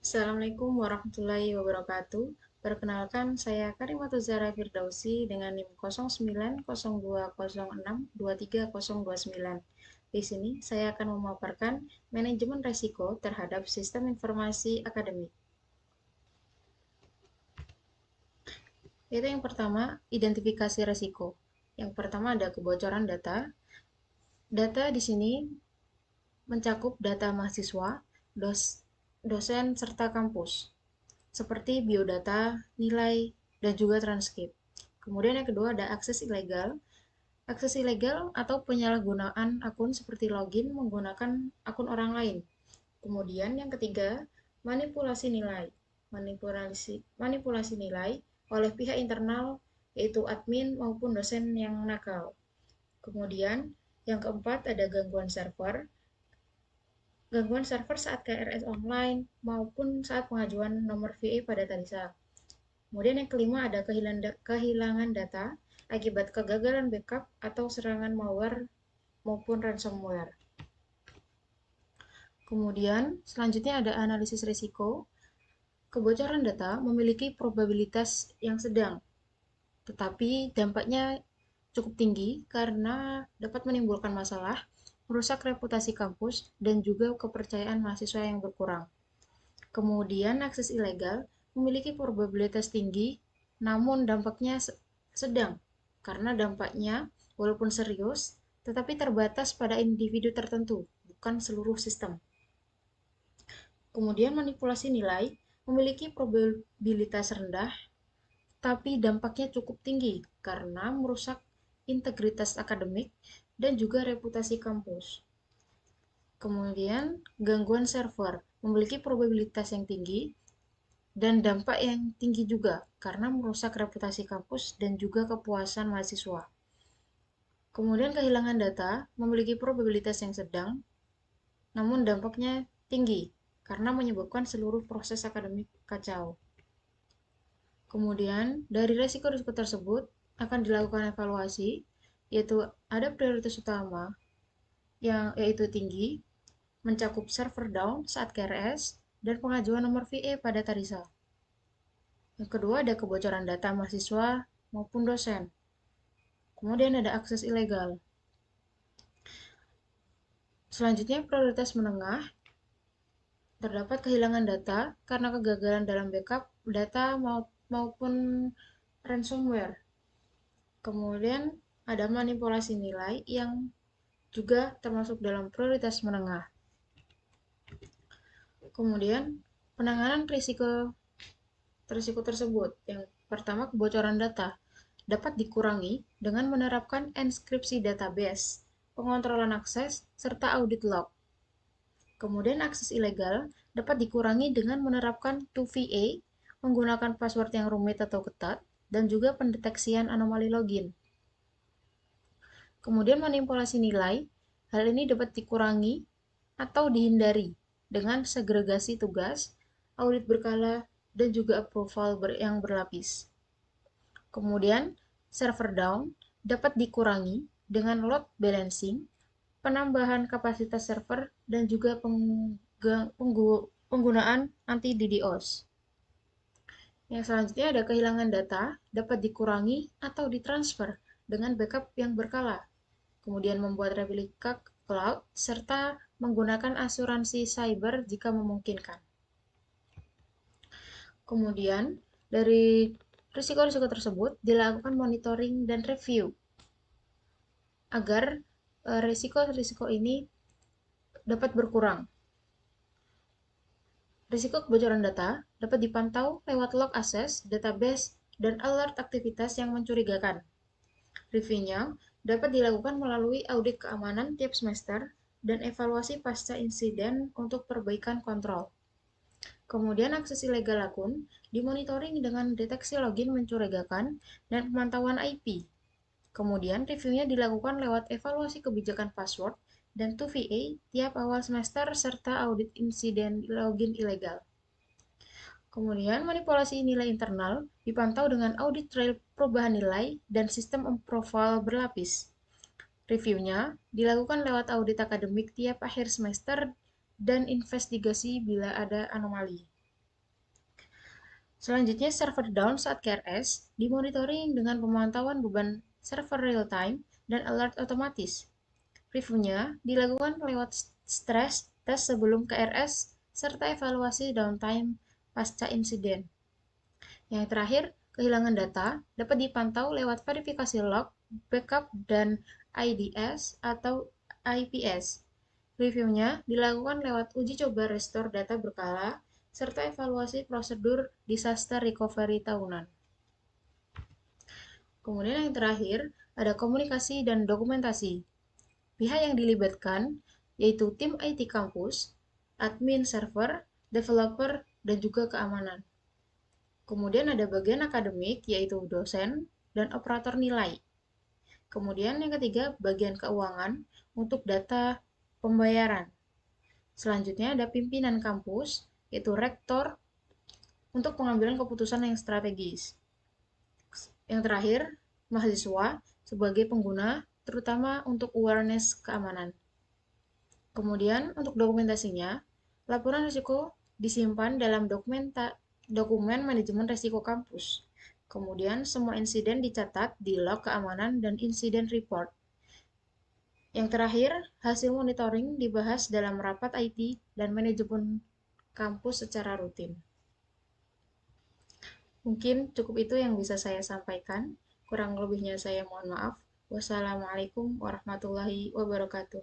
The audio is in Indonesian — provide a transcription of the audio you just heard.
Assalamualaikum warahmatullahi wabarakatuh. Perkenalkan, saya Karimatul Zahra Firdausi dengan NIM 0902062309. Di sini saya akan memaparkan manajemen risiko terhadap sistem informasi akademik. Itu yang pertama, identifikasi risiko. Yang pertama ada kebocoran data. Data di sini mencakup data mahasiswa, dosen, serta kampus, seperti biodata, nilai, dan juga transkrip. Kemudian yang kedua ada akses ilegal. Akses ilegal atau penyalahgunaan akun seperti login menggunakan akun orang lain. Kemudian yang ketiga, manipulasi nilai. Manipulasi nilai oleh pihak internal yaitu admin maupun dosen yang nakal. Kemudian yang keempat ada gangguan server saat KRS online maupun saat pengajuan nomor VA pada Talisa. Kemudian yang kelima ada kehilangan data akibat kegagalan backup atau serangan malware maupun ransomware. Kemudian selanjutnya ada analisis risiko. Kebocoran data memiliki probabilitas yang sedang, tetapi dampaknya cukup tinggi karena dapat menimbulkan masalah, merusak reputasi kampus, dan juga kepercayaan mahasiswa yang berkurang. Kemudian akses ilegal memiliki probabilitas tinggi, namun dampaknya sedang, karena dampaknya walaupun serius, tetapi terbatas pada individu tertentu, bukan seluruh sistem. Kemudian manipulasi nilai memiliki probabilitas rendah, tapi dampaknya cukup tinggi karena merusak integritas akademik dan juga reputasi kampus. Kemudian gangguan server memiliki probabilitas yang tinggi dan dampak yang tinggi juga karena merusak reputasi kampus dan juga kepuasan mahasiswa. Kemudian kehilangan data memiliki probabilitas yang sedang, namun dampaknya tinggi karena menyebabkan seluruh proses akademik kacau. Kemudian dari risiko-risiko tersebut akan dilakukan evaluasi, yaitu ada prioritas utama yang yaitu tinggi, mencakup server down saat KRS, dan pengajuan nomor VA pada Tarisa. Yang kedua ada kebocoran data mahasiswa maupun dosen. Kemudian ada akses ilegal. Selanjutnya prioritas menengah, terdapat kehilangan data karena kegagalan dalam backup data maupun ransomware. Kemudian ada manipulasi nilai yang juga termasuk dalam prioritas menengah. Kemudian penanganan risiko tersebut. Yang pertama, kebocoran data dapat dikurangi dengan menerapkan enkripsi database, pengontrolan akses, serta audit log. Kemudian akses ilegal dapat dikurangi dengan menerapkan 2FA, menggunakan password yang rumit atau ketat, dan juga pendeteksian anomali login. Kemudian manipulasi nilai, hal ini dapat dikurangi atau dihindari dengan segregasi tugas, audit berkala, dan juga approval yang berlapis. Kemudian server down dapat dikurangi dengan load balancing, penambahan kapasitas server, dan juga penggunaan anti-DDoS. Yang selanjutnya ada kehilangan data dapat dikurangi atau ditransfer dengan backup yang berkala. Kemudian membuat replika cloud serta menggunakan asuransi cyber jika memungkinkan. Kemudian dari risiko-risiko tersebut dilakukan monitoring dan review agar risiko-risiko ini dapat berkurang. Risiko kebocoran data dapat dipantau lewat log access, database, dan alert aktivitas yang mencurigakan. Reviewnya dapat dilakukan melalui audit keamanan tiap semester dan evaluasi pasca insiden untuk perbaikan kontrol. Kemudian akses ilegal akun dimonitoring dengan deteksi login mencurigakan dan pemantauan IP. Kemudian reviewnya dilakukan lewat evaluasi kebijakan password dan 2FA tiap awal semester serta audit insiden login ilegal. Kemudian manipulasi nilai internal dipantau dengan audit trail perubahan nilai dan sistem approval berlapis. Reviewnya dilakukan lewat audit akademik tiap akhir semester dan investigasi bila ada anomali. Selanjutnya, server down saat KRS dimonitoring dengan pemantauan beban server real-time dan alert otomatis. Reviewnya dilakukan lewat stress test sebelum KRS serta evaluasi downtime pasca insiden. Yang terakhir, kehilangan data dapat dipantau lewat verifikasi log, backup, dan IDS atau IPS. Reviewnya dilakukan lewat uji coba restore data berkala serta evaluasi prosedur disaster recovery tahunan. Kemudian yang terakhir, ada komunikasi dan dokumentasi. Pihak yang dilibatkan yaitu tim IT kampus, admin server, developer, dan juga keamanan. Kemudian ada bagian akademik yaitu dosen dan operator nilai. Kemudian yang ketiga, bagian keuangan untuk data pembayaran. Selanjutnya ada pimpinan kampus yaitu rektor untuk pengambilan keputusan yang strategis. Yang terakhir, mahasiswa sebagai pengguna terutama untuk awareness keamanan. Kemudian untuk dokumentasinya, laporan risiko disimpan dalam dokumen manajemen risiko kampus. Kemudian semua insiden dicatat di log keamanan dan insiden report. Yang terakhir, hasil monitoring dibahas dalam rapat IT dan manajemen kampus secara rutin. Mungkin cukup itu yang bisa saya sampaikan. Kurang lebihnya saya mohon maaf. Wassalamualaikum warahmatullahi wabarakatuh.